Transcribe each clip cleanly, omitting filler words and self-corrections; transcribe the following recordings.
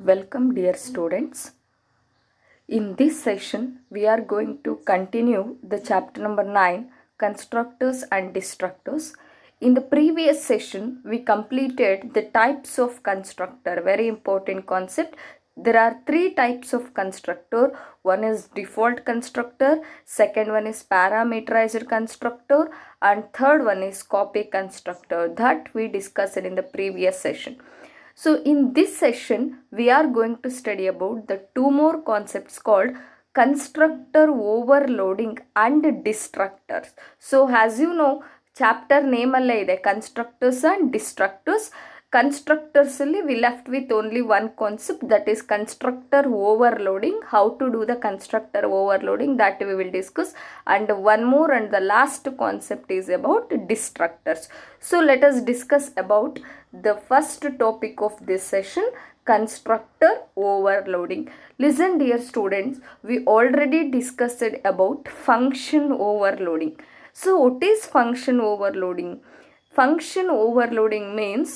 Welcome, dear students. In this session, we are going to continue the chapter number 9, Constructors and Destructors. In the previous session, we completed the types of constructor, very important concept. There are three types of constructor. One is default constructor, second one is parameterized constructor, and third one is copy constructor that we discussed in the previous session. So in this session, we are going to study about the two more concepts called constructor overloading and destructors. So as you know, chapter name ಅಲ್ಲೇ ಇದೆ constructors and destructors. Constructors ಅಲ್ಲಿ we left with only one concept, that is constructor overloading. How to do the constructor overloading, that we will discuss, and one more and the last concept is about destructors. So let us discuss about the first topic of this session, constructor overloading. Listen, dear students, we already discussed about function overloading. So what is function overloading? Function overloading means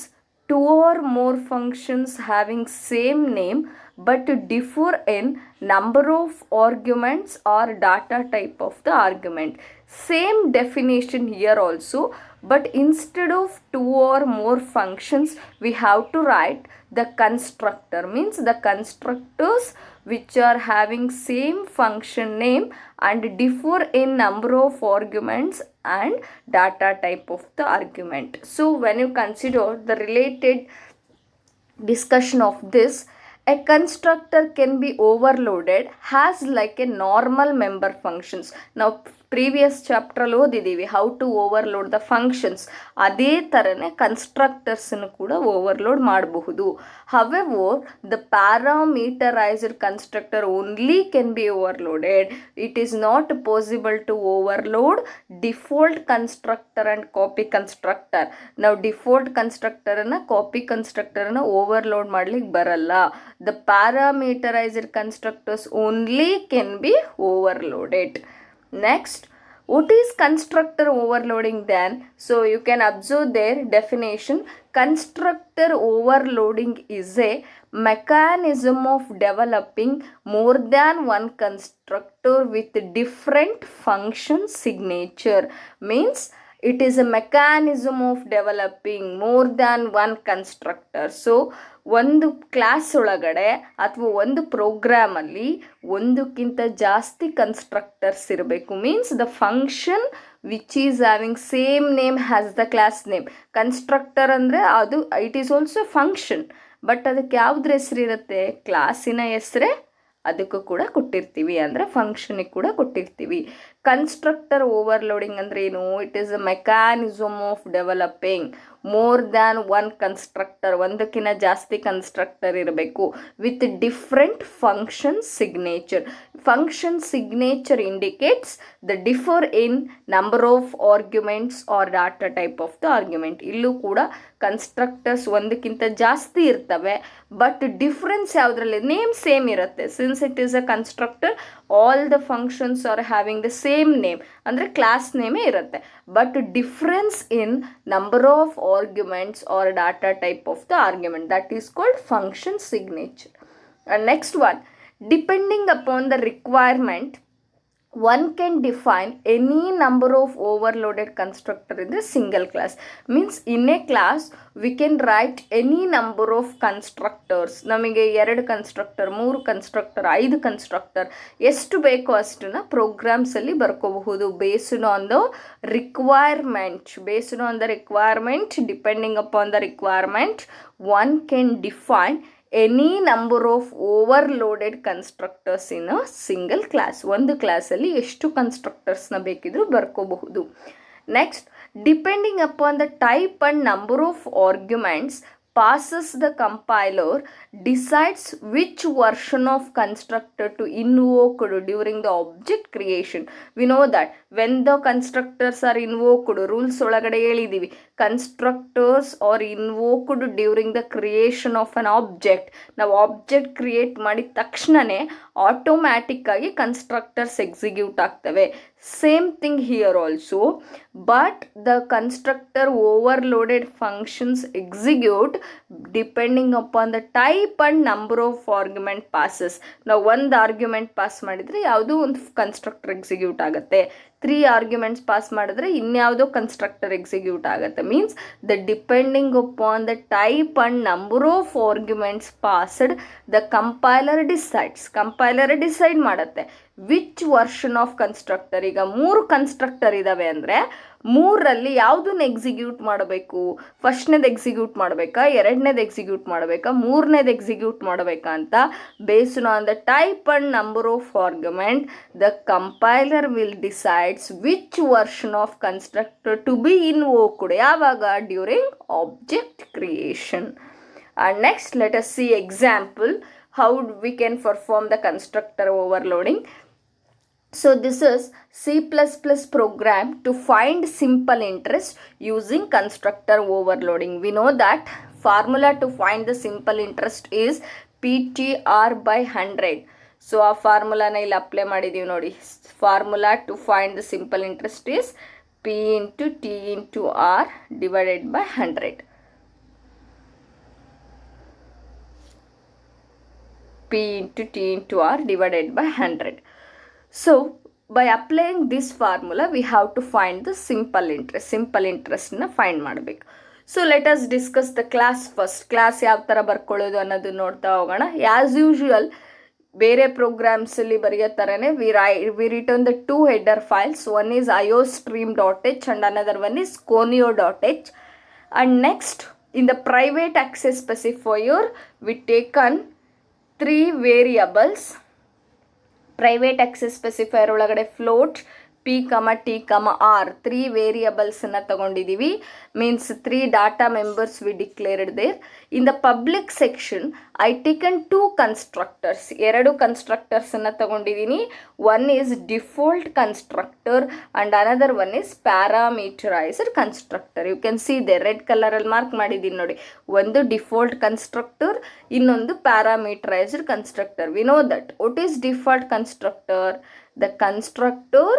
two or more functions having same name but differ in number of arguments or data type of the argument. Same definition here also, but instead of two or more functions, we have to write the constructor, means the constructors which are having same function name and differ in number of arguments and data type of the argument. So when you consider the related discussion of this, a constructor can be overloaded as like a normal member functions. Now previous ಚಾಪ್ಟ್ರಲ್ಲಿ ಓದಿದ್ದೀವಿ how to overload the functions. ಅದೇ ಥರನೇ ಕನ್ಸ್ಟ್ರಕ್ಟರ್ಸನ್ನು ಕೂಡ overload ಮಾಡಬಹುದು. However the parameterised constructor only can be overloaded. It is not possible to overload default constructor and copy constructor. ನಾವು default ಕನ್ಸ್ಟ್ರಕ್ಟರನ್ನು copy ಕನ್ಸ್ಟ್ರಕ್ಟರನ್ನು ಓವರ್ಲೋಡ್ ಮಾಡ್ಲಿಕ್ಕೆ ಬರಲ್ಲ. The parameterised constructors only can be overloaded. Next, what is constructor overloading then? So you can observe their definition. Constructor overloading is a mechanism of developing more than one constructor with different function signature. Means it is a mechanism of developing more than one constructor. So ಒಂದು class ಒಳಗಡೆ ಅಥವಾ ಒಂದು ಪ್ರೋಗ್ರಾಮಲ್ಲಿ ಒಂದಕ್ಕಿಂತ ಜಾಸ್ತಿ constructors ಇರಬೇಕು. Means the function which is having same name has the class name. Constructor ಅಂದರೆ ಅದು it is also function, but ಅದಕ್ಕೆ ಯಾವ್ದ್ರ ಹೆಸರು ಇರುತ್ತೆ? ಕ್ಲಾಸಿನ ಹೆಸರೇ ಅದಕ್ಕೂ ಕೂಡ ಕೊಟ್ಟಿರ್ತೀವಿ, ಅಂದರೆ ಫಂಕ್ಷನಿಗೆ ಕೂಡ ಕೊಟ್ಟಿರ್ತೀವಿ. ಕನ್ಸ್ಟ್ರಕ್ಟರ್ ಓವರ್ಲೋಡಿಂಗ್ ಅಂದರೆ ಏನು? It is a mechanism of developing more than one constructor. ಒಂದಕ್ಕಿಂತ ಜಾಸ್ತಿ ಕನ್ಸ್ಟ್ರಕ್ಟರ್ ಇರಬೇಕು with different function signature. Function signature indicates the differ in number of arguments or data type of the argument. ಇಲ್ಲೂ ಕೂಡ constructors ಒಂದಕ್ಕಿಂತ ಜಾಸ್ತಿ ಇರ್ತವೆ, but difference ಯಾವುದ್ರಲ್ಲಿ? Name same ಇರುತ್ತೆ. Since it is a constructor, all the functions are having the same name, ಅಂದರೆ class ನೇಮೇ ಇರುತ್ತೆ, but difference in number of arguments or data type of the argument, that is called function signature. And next one, depending upon the requirement, one can define any number of overloaded constructor in the single class. Means in a class we can write any number of constructors. ನಮಗೆ 2 constructor, 3 constructor, 5 constructor ಎಷ್ಟು ಬೇಕೋ ಅಷ್ಟನ್ನ ಪ್ರೋಗ್ರಾಮ್ಸಲ್ಲಿ ಬರ್ಕೋಬಹುದು. Based on the requirement, based on the requirement, depending upon the requirement, one can define any number of overloaded constructors in a single class. ಒಂದು ಕ್ಲಾಸಲ್ಲಿ ಎಷ್ಟು ಕನ್ಸ್ಟ್ರಕ್ಟರ್ಸ್ನ ಬೇಕಿದ್ರೂ ಬರ್ಕೋಬಹುದು. Next, depending upon the type and number of arguments passes the compiler decides which version of constructor to invoke during the object creation. We know that when the constructors are invoked, rules ಒಳಗಡೆ ಹೇಳಿದ್ದೀವಿ, constructors are invoked during the creation of an object. ನಾವು object create ಮಾಡಿದ ತಕ್ಷಣವೇ automatic ಆಗಿ constructors execute ಆಗ್ತವೆ. Same thing here also, but the constructor overloaded functions execute depending upon the type and number of argument passes. ನಾವು ಒಂದು argument pass ಮಾಡಿದರೆ ಯಾವುದೋ ಒಂದು ಕನ್ಸ್ಟ್ರಕ್ಟರ್ ಎಕ್ಸಿಕ್ಯೂಟ್ ಆಗುತ್ತೆ, 3 ಆರ್ಗ್ಯುಮೆಂಟ್ಸ್ ಪಾಸ್ ಮಾಡಿದ್ರೆ ಇನ್ಯಾವುದೋ ಕನ್ಸ್ಟ್ರಕ್ಟರ್ ಎಕ್ಸಿಕ್ಯೂಟ್ ಆಗುತ್ತೆ. Means the depending upon the type and number of arguments passed the compiler decide ಮಾಡುತ್ತೆ ವಿಚ್ ವರ್ಷನ್ ಆಫ್ ಕನ್ಸ್ಟ್ರಕ್ಟರ್. ಈಗ 3 ಕನ್ಸ್ಟ್ರಕ್ಟರ್ ಇದ್ದಾವೆ ಅಂದರೆ 3ರಲ್ಲಿ ಯಾವುದನ್ನು ಎಕ್ಸಿಕ್ಯೂಟ್ ಮಾಡಬೇಕು, ಫಸ್ಟ್ನೇದು ಎಕ್ಸಿಕ್ಯೂಟ್ ಮಾಡಬೇಕಾ, ಎರಡನೇದು ಎಕ್ಸಿಕ್ಯೂಟ್ ಮಾಡಬೇಕಾ, ಮೂರನೇದು ಎಕ್ಸಿಕ್ಯೂಟ್ ಮಾಡಬೇಕಾ ಅಂತ based on the type and number of argument the compiler will decides which version of constructor to be invoked. ಯಾವಾಗ? During object creation. And next let us see example how we can perform the constructor overloading. So this is C++ program to find simple interest using constructor overloading. We know that formula to find the simple interest is PTR by 100. So ಆ ಫಾರ್ಮುಲಾನ ಇಲ್ಲಿ apply ಮಾಡಿದ್ದೀವಿ ನೋಡಿ. Formula to find the simple interest is P into T into R divided by 100. P into T into R divided by 100. So by applying this formula we have to find the simple interest na find ಮಾಡಬೇಕು. So let us discuss the class first. Class ಯಾವ ಥರ ಬರ್ಕೊಳ್ಳೋದು ಅನ್ನೋದು ನೋಡ್ತಾ ಹೋಗೋಣ. As usual ಬೇರೆ ಪ್ರೋಗ್ರಾಮ್ಸಲ್ಲಿ ಬರೆಯೋ ಥರನೇ we return the 2 header files. One is iostream.h and another one is conio.h. And next in the private access specifier we taken 3 variables. Private access specifier ಒಳಗಡೆ float, P, T, R 3 ವೇರಿಯಬಲ್ಸನ್ನು ತಗೊಂಡಿದ್ದೀವಿ. Means 3 data members we declared there. In the public section I taken 2 constructors, 2 ಕನ್ಸ್ಟ್ರಕ್ಟರ್ಸನ್ನು ತಗೊಂಡಿದ್ದೀನಿ. One is default constructor and another one is parameterised constructor. You can see the red ಕಲರಲ್ಲಿ mark ಮಾಡಿದ್ದೀನಿ ನೋಡಿ. ಒಂದು default constructor, ಇನ್ನೊಂದು parameterised constructor. We know that what is default constructor? The constructor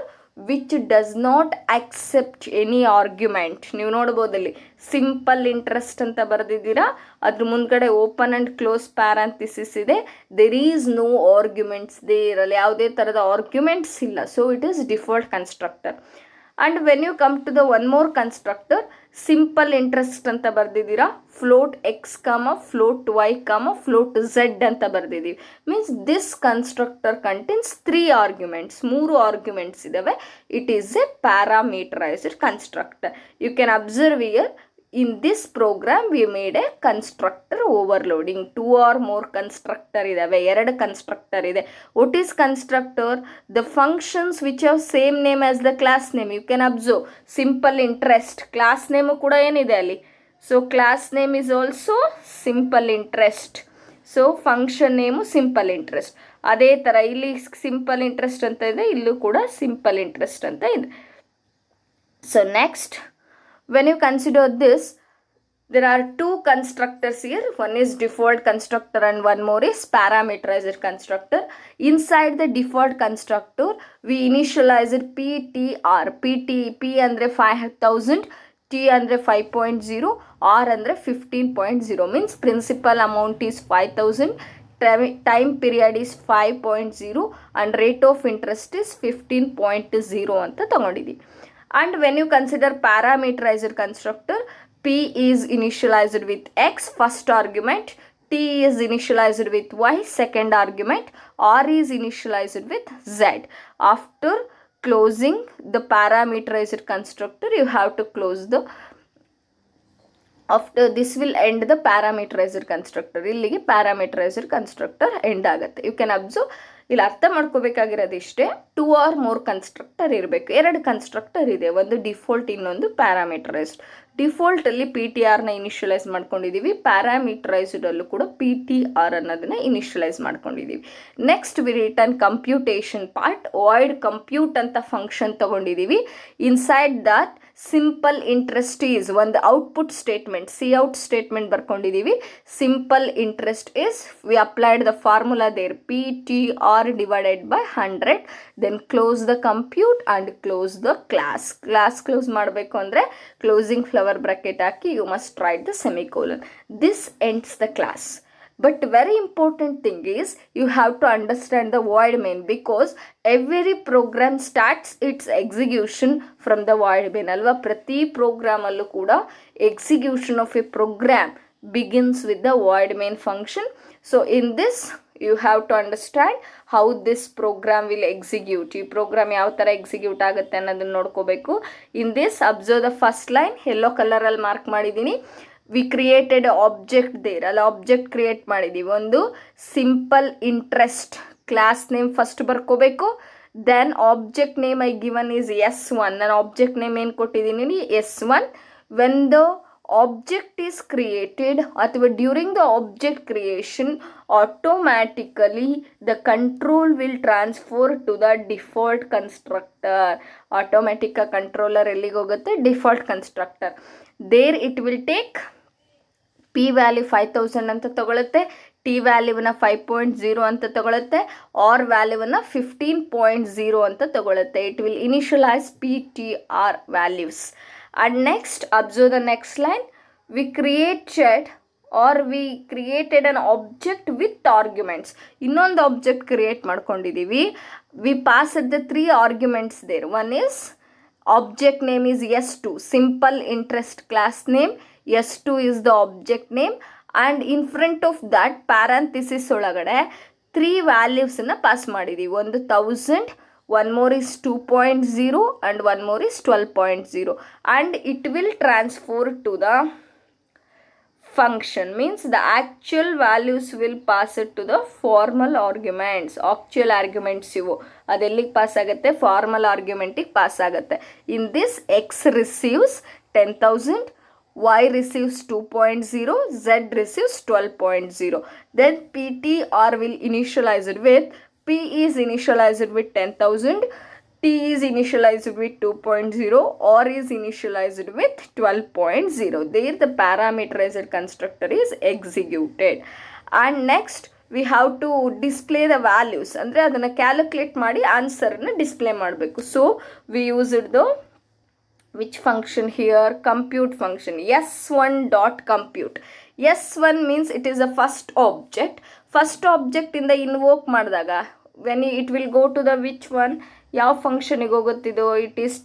which does not accept any argument. ನೀವು ನೋಡ್ಬೋದಲ್ಲಿ simple interest ಅಂತ ಬರೆದಿದ್ದೀರಾ, ಅದ್ರ ಮುಂದ್ಗಡೆ ಓಪನ್ ಆ್ಯಂಡ್ ಕ್ಲೋಸ್ ಪ್ಯಾರಂಥಿಸಿಸ್ ಇದೆ. ದೆರ್ ಈಸ್ ನೋ ಆರ್ಗ್ಯುಮೆಂಟ್ಸ್ ದೇರಲ್ಲಿ, ಯಾವುದೇ ಥರದ ಆರ್ಗ್ಯುಮೆಂಟ್ಸ್ ಇಲ್ಲ. So it is default constructor. And when you come to the one more constructor, simple interest ಅಂತ ಬರೆದಿದ್ದೀರಾ, float x float y float z ಅಂತ ಬರೆದಿದ್ದೀವಿ. Means this constructor contains 3 arguments, 3 arguments ಇದ್ದಾವೆ. It is a parameterized constructor. You can observe year in this program we made a constructor overloading. 2 or more constructor idave, 2 constructor ide. What is constructor? The functions which have same name as the class name. You can observe simple interest class name kuda enide alli. So class name is also simple interest. So function name simple interest. ಅದೇ ಥರ ಇಲ್ಲಿ simple interest ಅಂತ ಇದೆ, ಇಲ್ಲೂ ಕೂಡ simple interest ಅಂತ ಇದೆ. So next, when you consider this, there are 2 constructors here. One is default constructor and one more is parameterized constructor. Inside the default constructor we initialized PTR. P andre 5000, T andre 5.0, R andre 15.0. means principal amount is 5000, time period is 5.0 and rate of interest is 15.0 ಅಂತ ತಗೊಂಡಿದ್ದೀವಿ. And when you consider parameterized constructor, P is initialized with X, first argument, T is initialized with Y, second argument, R is initialized with Z. After closing the parameterized constructor, you have to close the, after this will end the parameterized constructor. ಇಲ್ಲಿಗೆ parameterized constructor end ಆಗುತ್ತೆ. You can observe, ಇಲ್ಲಿ ಅರ್ಥ ಮಾಡ್ಕೋಬೇಕಾಗಿರೋದು ಇಷ್ಟೇ, 2 or more constructor ಇರಬೇಕು. 2 constructor ಇದೆ, ಒಂದು default ಇನ್ನೊಂದು parameterised. ಡಿಫಾಲ್ಟಲ್ಲಿ PTRನ initialise ಮಾಡ್ಕೊಂಡಿದ್ದೀವಿ, ಪ್ಯಾರಾಮೀಟರೈಸ್ಡಲ್ಲೂ ಕೂಡ PTR ಅನ್ನೋದನ್ನ ಇನಿಷಿಯಲೈಸ್ ಮಾಡ್ಕೊಂಡಿದ್ದೀವಿ. Next we return computation part. Void compute ಅಂತ ಫಂಕ್ಷನ್ ತಗೊಂಡಿದ್ದೀವಿ. Inside that simple interest is ಒಂದು output statement, c out statement ಬರ್ಕೊಂಡಿದ್ದೀವಿ. Simple interest is we applied the formula there PTR divided by 100. Then close the compute and close the class. Close ಮಾಡಬೇಕು ಅಂದರೆ closing flower bracket ಹಾಕಿ you must write the semicolon. This ends the class. But very important thing is you have to understand the void main, because every program starts its execution from the void main alva. Prati program allu kuda execution of a program begins with the void main function. So in this you have to understand how this program will execute. ಈ program ಯಾವ ಥರ execute ಆಗುತ್ತೆ ಅನ್ನೋದನ್ನ ನೋಡ್ಕೋಬೇಕು. In this observe the first line, yellow color ಅಲ್ಲಿ mark ಮಾಡಿದ್ದೀನಿ. We created object there, ಅಲ್ಲಿ object create ಮಾಡಿದ್ದೀವಿ. ಒಂದು simple interest class name first ಬರ್ಕೋಬೇಕು. Then object name I given is S1. ನಾನು ಆಬ್ಜೆಕ್ಟ್ ನೇಮ್ ಏನು ಕೊಟ್ಟಿದ್ದೀನಿ S1. When the object is created ಅಥವಾ during the object creation automatically the control will transfer to the default constructor. Automatic controller ಎಲ್ಲಿಗೆ ಹೋಗುತ್ತೆ? Default constructor. There it will take P value 5000 ಅಂತ ತಗೊಳುತ್ತೆ, T ವ್ಯಾಲ್ಯೂನ 5.0 ಅಂತ ತಗೊಳುತ್ತೆ, R ವ್ಯಾಲ್ಯೂನ 15.0 ಅಂತ ತಗೊಳುತ್ತೆ. It will initialise PTR values. And next observe the next line. We created an object with arguments. ಇನ್ನೊಂದು object create ಮಾಡ್ಕೊಂಡಿದ್ದೀವಿ. We passed the 3 arguments there. One is object name is S2, simple interest class name. S2 is the object name, and in front of that parenthesis ಒಳಗಡೆ 3 values ಅನ್ನ pass ಮಾಡಿದೀವಿ. ಒಂದು 1000, one more is 2.0 and one more is 12.0, and it will transfer to the function. Means the actual values will pass it to the formal arguments. Actual arguments ಇವು ಅದೆಲ್ಲಿಗೆ pass ಆಗುತ್ತೆ? Formal ಆರ್ಗ್ಯುಮೆಂಟಿಗೆ pass ಆಗುತ್ತೆ. In this X receives 10,000, Y receives 2.0, Z receives 12.0. Then PTR will initialize it with, P is initialized with 10,000, T is initialized with 2.0, R is initialized with 12.0. There the parameterized constructor is executed. And next we have to display the values. ಅಂದರೆ ಅದನ್ನು calculate ಮಾಡಿ ಆನ್ಸರ್ನ display ಮಾಡಬೇಕು. So we used the which function here? Compute function. S1 dot compute. S1 means it is the first object. First object in the invoke ಮಾಡಿದಾಗ when it will go to the which one? ಯಾವ ಫಂಕ್ಷನಿಗೆ ಹೋಗುತ್ತಿದೋ? It is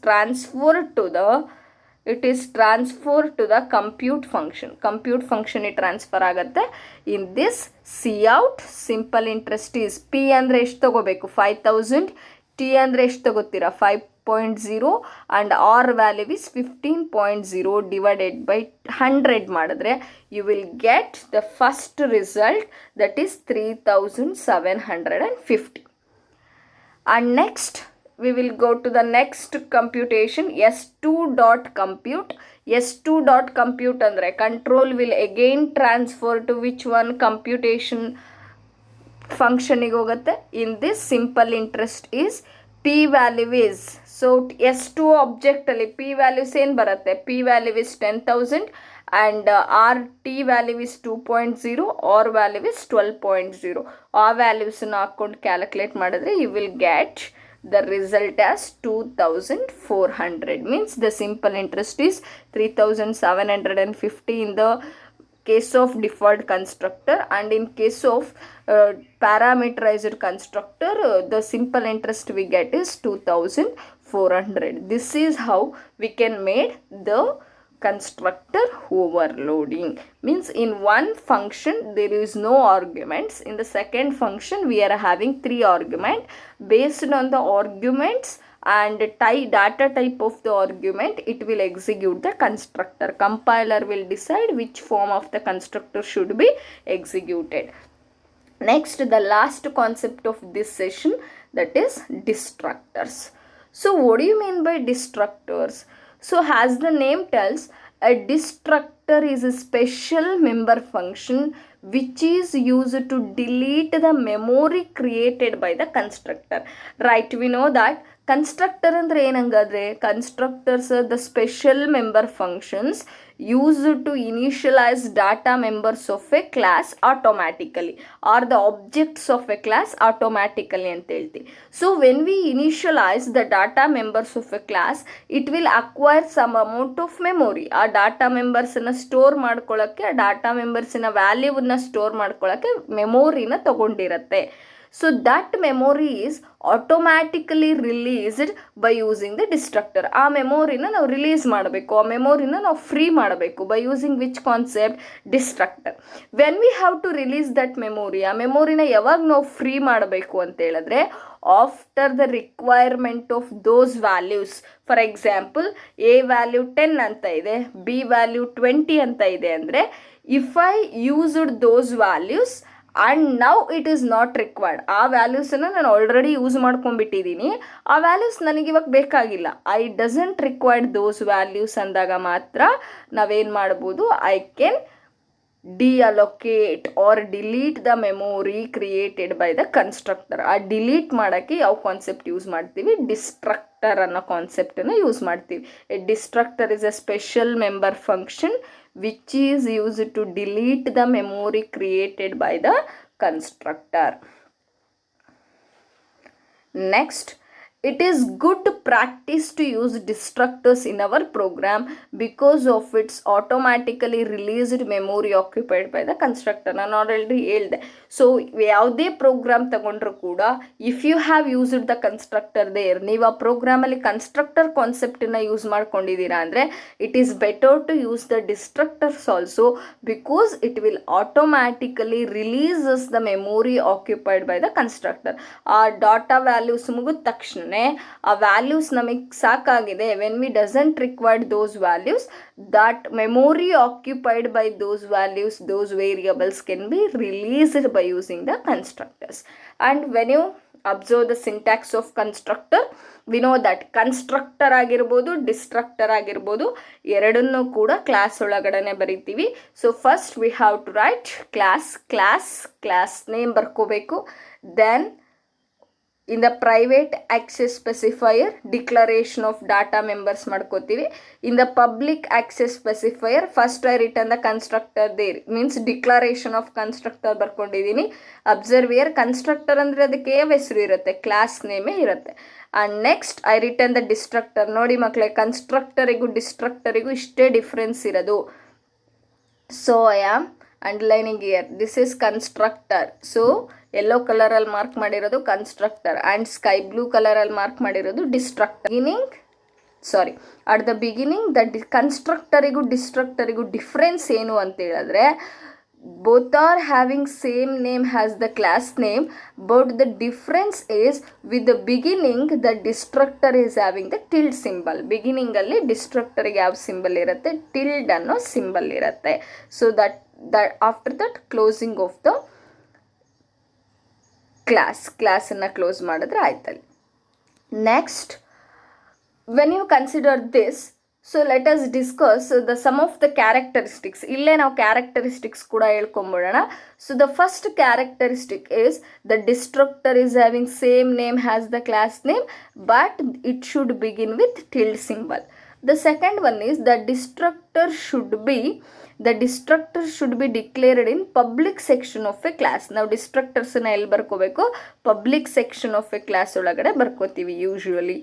transfer to the compute function. Compute ಫಂಕ್ಷನಿಗೆ transfer ಆಗುತ್ತೆ. In this c out simple interest is P ಅಂದರೆ ಎಷ್ಟು ತಗೋಬೇಕು? 5000. T ಅಂದರೆ ಎಷ್ಟು ತಗೋತೀರಾ? 5.0 and R value is 15.0 divided by 100 ಮಾಡಿದ್ರೆ you will get the first result, that is 3750. And next we will go to the next computation, S2 dot compute. S2 dot compute ಅಂದರೆ control will again transfer to which one? Computation ಫಂಕ್ಷನಿಗೆ ಹೋಗುತ್ತೆ. In this simple interest is P value is, so S2 ಆಬ್ಜೆಕ್ಟಲ್ಲಿ P values ಏನು ಬರುತ್ತೆ? P value is 10,000 and T value is 2.0, R value is 12.0. ಆ ವ್ಯಾಲ್ಯೂಸನ್ನು ಹಾಕ್ಕೊಂಡು calculate ಮಾಡಿದ್ರೆ you will get the result as 2400. Means the simple interest is 3750 in the case of default constructor, and in case of parameterized constructor the simple interest we get is 2400. This is how we can make the constructor overloading. Means in one function there is no arguments, in the second function we are having 3 arguments. Based on the arguments and data type of the argument, it will execute the constructor. Compiler will decide which form of the constructor should be executed. Next, the last concept of this session, that is destructors. So what do you mean by destructors? So as the name tells, a destructor is a special member function which is used to delete the memory created by the constructor. Right, we know that constructor ಅಂದರೆ ಏನಂಗಾದ್ರೆ constructors are the special member functions used to initialize data members of a class automatically or the objects of a class automatically ಅಂತ ಹೇಳ್ತೀವಿ. So when we initialize the data members of a class, it will acquire some amount of memory. ಆ data ಮೆಂಬರ್ಸನ್ನ store ಮಾಡ್ಕೊಳ್ಳೋಕ್ಕೆ, ಆ data ಮೆಂಬರ್ಸಿನ ವ್ಯಾಲ್ಯೂವನ್ನು store ಮಾಡ್ಕೊಳ್ಳೋಕ್ಕೆ ಮೆಮೊರಿನ ತಗೊಂಡಿರುತ್ತೆ. So that memory is automatically released by using the destructor. ಆ ಮೆಮೊರಿನ ನಾವು release ಮಾಡಬೇಕು, ಆ ಮೆಮೊರಿನ ನಾವು ಫ್ರೀ ಮಾಡಬೇಕು by using which concept? Destructor. When we have to release that memory, ಆ ಮೆಮೊರಿನ ಯಾವಾಗ ನಾವು ಫ್ರೀ ಮಾಡಬೇಕು ಅಂತ ಹೇಳಿದ್ರೆ after the requirement of those values. For example A value 10 ಅಂತ ಇದೆ, ಬಿ ವ್ಯಾಲ್ಯೂ 20 ಅಂತ ಇದೆ ಅಂದರೆ if I used those values and now it is not required, ಆ ವ್ಯಾಲ್ಯೂಸನ್ನು ನಾನು ಆಲ್ರೆಡಿ ಯೂಸ್ ಮಾಡ್ಕೊಂಡ್ಬಿಟ್ಟಿದ್ದೀನಿ, ಆ ವ್ಯಾಲ್ಯೂಸ್ ನನಗೆ ಇವಾಗ ಬೇಕಾಗಿಲ್ಲ, I doesn't required those values ಅಂದಾಗ ಮಾತ್ರ ನಾವೇನು ಮಾಡ್ಬೋದು, I can deallocate or delete the memory created by the constructor. ಆ ಡಿಲೀಟ್ ಮಾಡೋಕ್ಕೆ ಯಾವ ಕಾನ್ಸೆಪ್ಟ್ ಯೂಸ್ ಮಾಡ್ತೀವಿ? ಡಿಸ್ಟ್ರಕ್ಟರ್ ಅನ್ನೋ ಕಾನ್ಸೆಪ್ಟನ್ನು ಯೂಸ್ ಮಾಡ್ತೀವಿ. A destructor is a special member function which is used to delete the memory created by the constructor. Next, it is good practice to use destructors in our program because of its automatically released memory occupied by the constructor. ನಾನು already ಹೇಳಿದೆ. So ಯಾವುದೇ program ತಗೊಂಡ್ರು ಕೂಡ if you have used the constructor there, ನೀವು ಆ ಪ್ರೋಗ್ರಾಮಲ್ಲಿ constructor ಕಾನ್ಸೆಪ್ಟನ್ನು use ಮಾಡ್ಕೊಂಡಿದ್ದೀರಾ ಅಂದರೆ it is better to use the destructors also because it will automatically releases the memory occupied by the constructor. ಆ ಡಾಟಾ ವ್ಯಾಲ್ಯೂಸ್ ಮುಗಿದ ತಕ್ಷಣ ಆ ವ್ಯಾಲ್ಯೂಸ್ ನಮಗೆ ಸಾಕಾಗಿದೆ, when we doesn't required those values, that memory occupied by those values, those variables can be released by using the constructors. And when you observe the syntax of constructor, we know that constructor ಆಗಿರ್ಬೋದು destructor ಆಗಿರ್ಬೋದು ಎರಡನ್ನೂ ಕೂಡ class ಒಳಗಡೆ ಬರಿತೀವಿ. So first we have to write class name ಬರ್ಕೋಬೇಕು. Then in the private access specifier declaration of data members ಮಾಡ್ಕೋತೀವಿ. in the public access specifier first I written the constructor there, means declaration of constructor ಬರ್ಕೊಂಡಿದ್ದೀನಿ. Observe here constructor ಅಂದರೆ ಅದಕ್ಕೆ ಯಾವ ಹೆಸರು ಇರುತ್ತೆ? Class ನೇಮೇ ಇರುತ್ತೆ. And next I return the destructor. ನೋಡಿ ಮಕ್ಕಳೇ, ಕನ್ಸ್ಟ್ರಕ್ಟರಿಗೂ ಡಿಸ್ಟ್ರಕ್ಟರಿಗೂ ಇಷ್ಟೇ ಡಿಫ್ರೆನ್ಸ್ ಇರೋದು. So I am underlining here, this is constructor. So yellow ಕಲರಲ್ಲಿ ಮಾರ್ಕ್ ಮಾಡಿರೋದು ಕನ್ಸ್ಟ್ರಕ್ಟರ್ ಆ್ಯಂಡ್ ಸ್ಕೈ ಬ್ಲೂ ಕಲರಲ್ಲಿ ಮಾರ್ಕ್ ಮಾಡಿರೋದು ಡಿಸ್ಟ್ರಕ್ಟರ್. ಅಟ್ ದ ಬಿಗಿನಿಂಗ್ ಕನ್ಸ್ಟ್ರಕ್ಟರಿಗೂ ಡಿಸ್ಟ್ರಕ್ಟರಿಗೂ ಡಿಫ್ರೆನ್ಸ್ ಏನು ಅಂತ ಹೇಳಿದ್ರೆ, both are having same name as the class name, but the difference is with the beginning the destructor is having the tilde symbol. beginning ಅಲ್ಲಿ destructor ಗೆ ಯಾವ symbol ಇರುತ್ತೆ? tilde ಅನ್ನೋ ಸಿಂಬಲ್ ಇರುತ್ತೆ. So that after that closing of the ಕ್ಲಾಸನ್ನು close ಮಾಡಿದ್ರೆ ಆಯ್ತಲ್ಲಿ. Next when you consider this, so let us discuss the some of the characteristics. ಇಲ್ಲೇ ನಾವು ಕ್ಯಾರೆಕ್ಟರಿಸ್ಟಿಕ್ಸ್ ಕೂಡ ಹೇಳ್ಕೊಂಬಿಡೋಣ. So the first characteristic is the destructor is having same name has the class name but it should begin with tilde symbol. The second one is the destructor should be declared in public section of a class. ನಾವು ಡಿಸ್ಟ್ರಕ್ಟರ್ಸನ್ನ ಎಲ್ಲಿ ಬರ್ಕೋಬೇಕು? Public section of a class ಒಳಗಡೆ ಬರ್ಕೋತೀವಿ usually.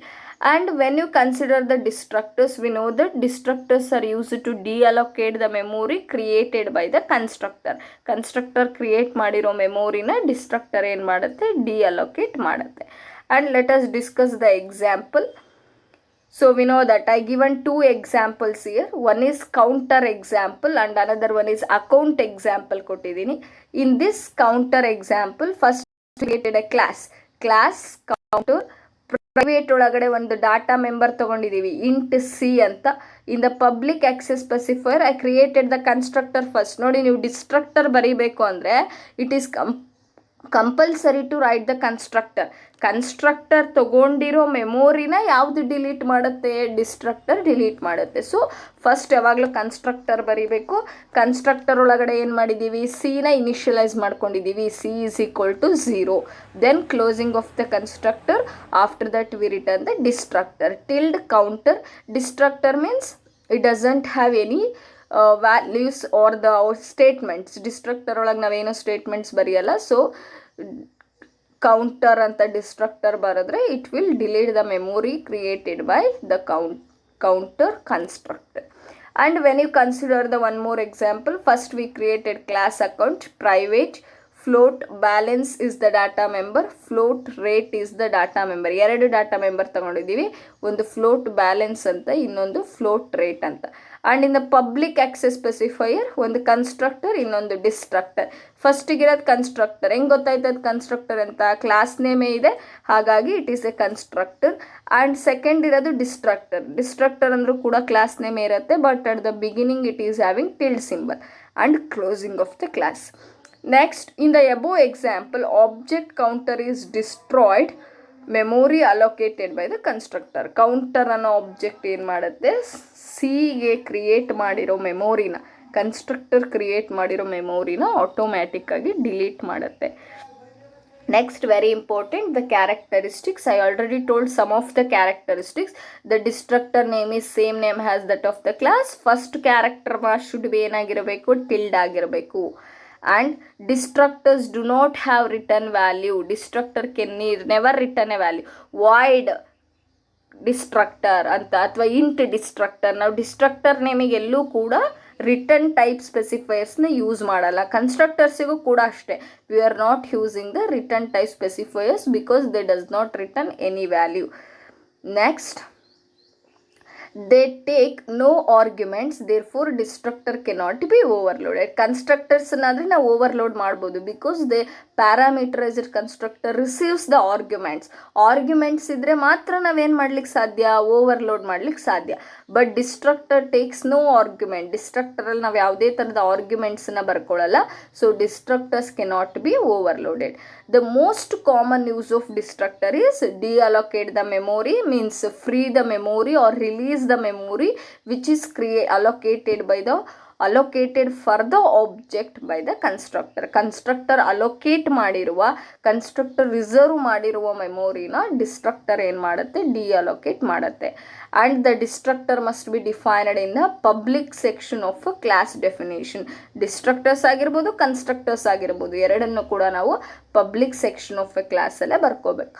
And when you consider the destructors, we know that destructors are use to deallocate the memory created by the constructor create ಮಾಡಿರೋ ಮೆಮೊರಿನ destructor ಏನು ಮಾಡುತ್ತೆ? ಡಿಅಲೋಕೇಟ್ ಮಾಡುತ್ತೆ. And let us discuss the example. So we know that I given two examples here. One is counter example and another one is account example ಕೊಟ್ಟಿದ್ದೀನಿ. In this counter example, first created a class counter. Private ಒಳಗಡೆ ಒಂದು data member ತೊಗೊಂಡಿದ್ದೀವಿ int c ಅಂತ. In the public access specifier I created the constructor first. ನೋಡಿ, ನೀವು destructor ಬರೀಬೇಕು ಅಂದರೆ it is compulsory to write the constructor ತೊಗೊಂಡಿರೋ ಮೆಮೊರಿನ ಯಾವುದು ಡಿಲೀಟ್ ಮಾಡುತ್ತೆ, ಡಿಸ್ಟ್ರಕ್ಟರ್ ಡಿಲೀಟ್ ಮಾಡುತ್ತೆ. ಸೊ ಫಸ್ಟ್ ಯಾವಾಗಲೂ ಕನ್ಸ್ಟ್ರಕ್ಟರ್ ಬರೀಬೇಕು. ಕನ್ಸ್ಟ್ರಕ್ಟರ್ ಒಳಗಡೆ ಏನು ಮಾಡಿದ್ದೀವಿ, ಸಿನ ಇನಿಷಿಯಲೈಸ್ ಮಾಡ್ಕೊಂಡಿದ್ದೀವಿ, c is equal to 0. Then closing of the constructor, after that we return the destructor. Tilled counter, destructor means it doesn't have any values are the statements. Destructor ಒಳಗೆ ನಾವೇನೋ statements ಬರೆಯಲ್ಲ. So counter ಅಂತ destructor ಬರೆದ್ರೆ it will delete the memory created by the counter constructor. And when you consider the one more example, first we created class account, private, float, balance is the data member, float rate is the data member. ಎರಡು data member ತಗೊಂಡಿದ್ದೀವಿ, ಒಂದು float balance ಅಂತ, ಇನ್ನೊಂದು float rate ಅಂತ. And in the public access specifier ಒಂದು constructor, ಇನ್ನೊಂದು destructor. ಫಸ್ಟಿಗಿರೋದು constructor. ಹೆಂಗೆ ಗೊತ್ತಾಯ್ತದ constructor ಅಂತ, ಕ್ಲಾಸ್ ನೇಮೇ ಇದೆ, ಹಾಗಾಗಿ it is A constructor. And second ಇರೋದು ಡಿಸ್ಟ್ರಕ್ಟರ್ ಅಂದರೂ ಕೂಡ ಕ್ಲಾಸ್ ನೇಮೇ ಇರುತ್ತೆ, but at the beginning it is having tilled symbol. And closing of the class. Next, in the above example, object counter is destroyed, memory allocated by the constructor. Counter ಅನ್ನೋ object ಏನು ಮಾಡುತ್ತೆ, ಸಿಗೆ create ಮಾಡಿರೋ ಮೆಮೊರಿನ, constructor create ಮಾಡಿರೋ ಮೆಮೊರಿನ automatic ಆಗಿ delete ಮಾಡುತ್ತೆ. Next, very important, the characteristics. I already told some of the characteristics. The destructor name is same name as that of the class. First character should be ಏನಾಗಿರಬೇಕು, tilled ಆಗಿರಬೇಕು. And destructors do not have return value. Destructor can never return a value. Void destructor ಅಂತ ಅಥವಾ int destructor. ನಾವು destructor ನೇಮಿಗೆ ಎಲ್ಲೂ ಕೂಡ return type ಸ್ಪೆಸಿಫೈಯರ್ಸ್ನ use ಮಾಡಲ್ಲ. ಕನ್ಸ್ಟ್ರಕ್ಟರ್ಸಿಗೂ ಕೂಡ ಅಷ್ಟೇ. We are not using the return type specifiers because they does not return any value. Next, they take no arguments, therefore destructor cannot be overloaded. Constructors ಅಂದರೆ ನಾವು overload ಮಾಡ್ಬೋದು, because they parameterized constructor receives the arguments ಇದ್ರೆ ಮಾತ್ರ ನಾವೇನು ಮಾಡ್ಲಿಕ್ಕೆ ಸಾಧ್ಯ, overload ಮಾಡ್ಲಿಕ್ಕೆ ಸಾಧ್ಯ. But destructor takes no argument. ಡಿಸ್ಟ್ರಕ್ಟರಲ್ಲಿ ನಾವು ಯಾವುದೇ ಥರದ ಆರ್ಗ್ಯುಮೆಂಟ್ಸನ್ನ ಬರ್ಕೊಳ್ಳಲ್ಲ. So destructors cannot be overloaded. The most common use of destructor is deallocate the memory, means free the memory or release the memory which is allocated for the object by the constructor. Constructor allocate ಮಾಡಿರುವ, constructor reserve ಮಾಡಿರುವ ಮೆಮೊರಿನ destructor ಏನು ಮಾಡುತ್ತೆ, deallocate ಮಾಡುತ್ತೆ. And the destructor must be defined in the public section of class definition. Destructors ಆಗಿರ್ಬೋದು, constructors ಆಗಿರ್ಬೋದು, ಎರಡನ್ನು ಕೂಡ ನಾವು ಪಬ್ಲಿಕ್ ಸೆಕ್ಷನ್ ಆಫ್ ಎ ಕ್ಲಾಸಲ್ಲೇ ಬರ್ಕೋಬೇಕು.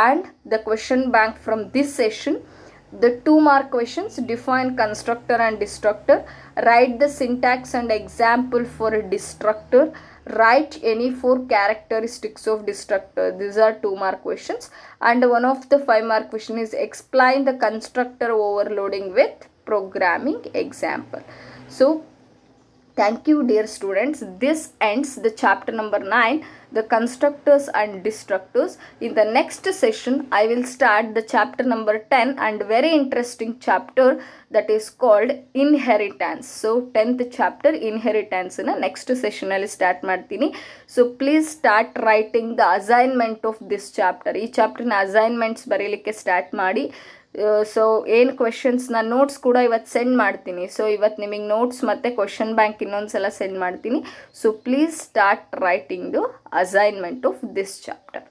And the question bank from this session, the 2 mark questions: define constructor and destructor, write the syntax and example for a destructor, write any 4 characteristics of destructor. These are 2 mark questions. And one of the 5 mark question is explain the constructor overloading with programming example. So thank you dear students. This ends the chapter number 9, the constructors and destructors. In the next session I will start the chapter number 10 and very interesting chapter that is called inheritance. So 10th chapter inheritance na next session alli start ಮಾಡ್ತೀನಿ. So please start writing the assignment of this chapter. ಈ chapter ನ assignments ಬರೀಲಿಕ್ಕೆ start ಮಾಡಿ. So ಏನು questions ನಾನು notes ಕೂಡ ಇವತ್ತು send ಮಾಡ್ತೀನಿ. ಸೊ ಇವತ್ತು ನಿಮಗೆ ನೋಟ್ಸ್ ಮತ್ತು ಕ್ವೆಶನ್ ಬ್ಯಾಂಕ್ ಇನ್ನೊಂದು ಸಲ ಸೆಂಡ್ ಮಾಡ್ತೀನಿ. So please start writing the assignment of this chapter.